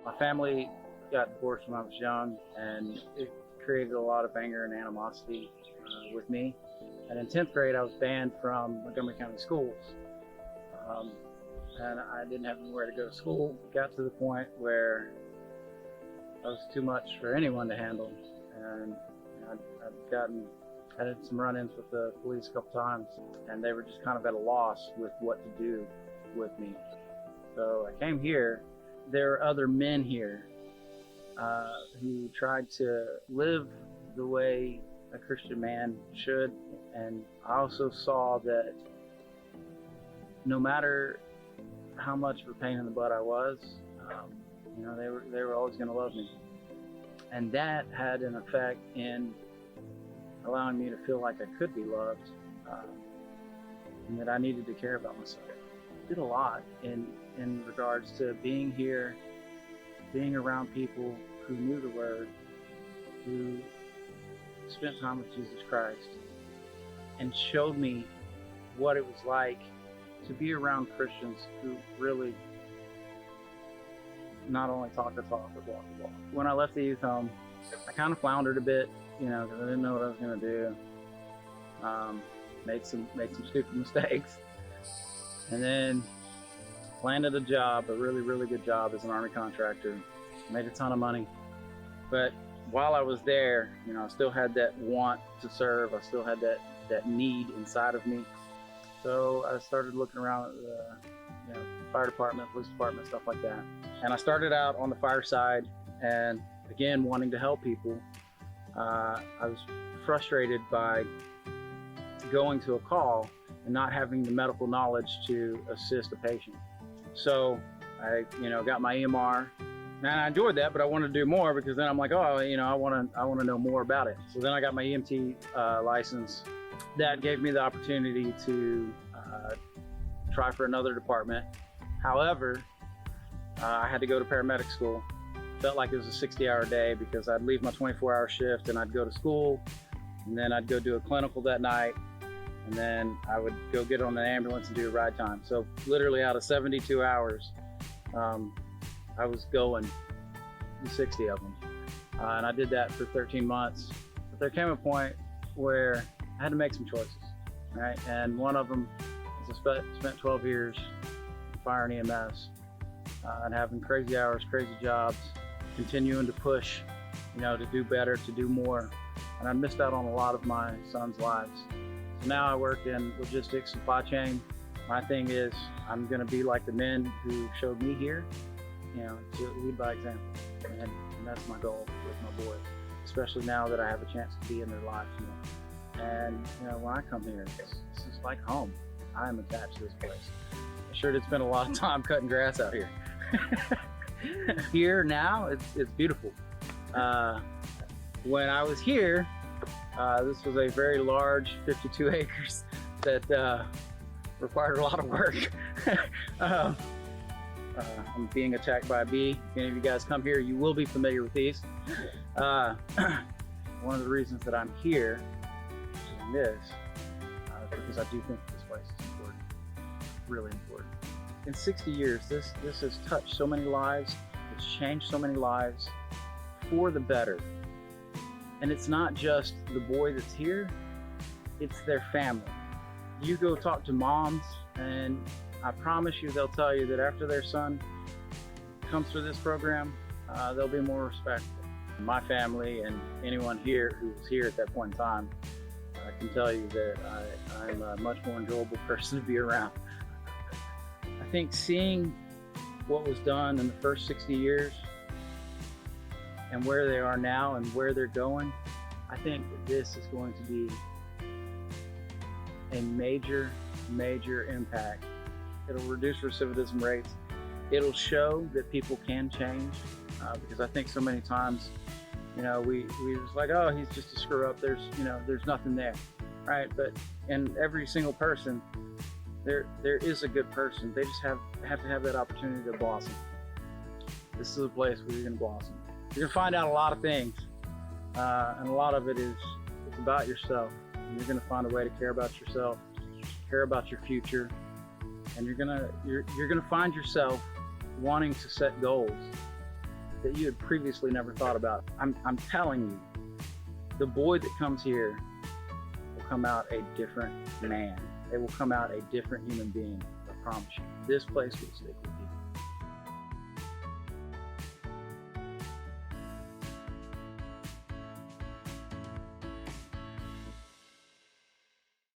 My family got divorced when I was young, and it created a lot of anger and animosity with me. And in 10th grade, I was banned from Montgomery County schools. And I didn't have anywhere to go to school. It got to the point where I was too much for anyone to handle. And I had some run-ins with the police a couple times, and they were just kind of at a loss with what to do with me. So I came here. There are other men here who tried to live the way a Christian man should, and I also saw that no matter how much of a pain in the butt I was, they were always going to love me, and that had an effect in allowing me to feel like I could be loved, and that I needed to care about myself. I did a lot in regards to being here, being around people who knew the Word, who spent time with Jesus Christ, and showed me what it was like to be around Christians who really not only talk the talk, but walk the walk. When I left the youth home, I kind of floundered a bit, because I didn't know what I was going to do. Made some stupid mistakes, and then landed a job, a really, really good job as an Army contractor. Made a ton of money, but while I was there, I still had that want to serve. I still had that need inside of me. So I started looking around at the fire department, police department, stuff like that. And I started out on the fire side, and again, wanting to help people. I was frustrated by going to a call and not having the medical knowledge to assist a patient. So I, got my EMR, and I enjoyed that, but I wanted to do more, because then I'm like, I want to know more about it. So then I got my EMT license. That gave me the opportunity to try for another department. However, I had to go to paramedic school. Felt like it was a 60-hour day, because I'd leave my 24-hour shift and I'd go to school, and then I'd go do a clinical that night, and then I would go get on an ambulance and do a ride time. So literally out of 72 hours, I was going 60 of them. And I did that for 13 months. But there came a point where I had to make some choices, right? And one of them was I spent 12 years in fire and EMS, and having crazy hours, crazy jobs, continuing to push, to do better, to do more. And I missed out on a lot of my son's lives. So now I work in logistics, supply chain. My thing is, I'm gonna be like the men who showed me here, to lead by example. And that's my goal with my boys, especially now that I have a chance to be in their lives more. And when I come here, it's just like home. I'm attached to this place. I sure did spend a lot of time cutting grass out here. Here now, it's beautiful. When I was here, this was a very large 52 acres that required a lot of work. I'm being attacked by a bee. If any of you guys come here, you will be familiar with these. One of the reasons that I'm here doing this is because I do think this place is important, really important. In 60 years, this has touched so many lives. It's changed so many lives for the better. And it's not just the boy that's here, it's their family. You go talk to moms, and I promise you they'll tell you that after their son comes through this program, they'll be more respectful. My family and anyone here who was here at that point in time, I can tell you that I'm a much more enjoyable person to be around. I think seeing what was done in the first 60 years and where they are now and where they're going, I think that this is going to be a major, major impact. It'll reduce recidivism rates. It'll show that people can change, because I think so many times, we was like, oh, he's just a screw up. There's nothing there, right? But in every single person, there is a good person. They just have to have that opportunity to blossom. This is a place where you're going to blossom. You're going to find out a lot of things, and a lot of it is about yourself. And you're going to find a way to care about yourself, care about your future, and you're gonna find yourself wanting to set goals that you had previously never thought about. I'm telling you, the boy that comes here will come out a different man. It will come out a different human being. I promise you. This place will stick with you.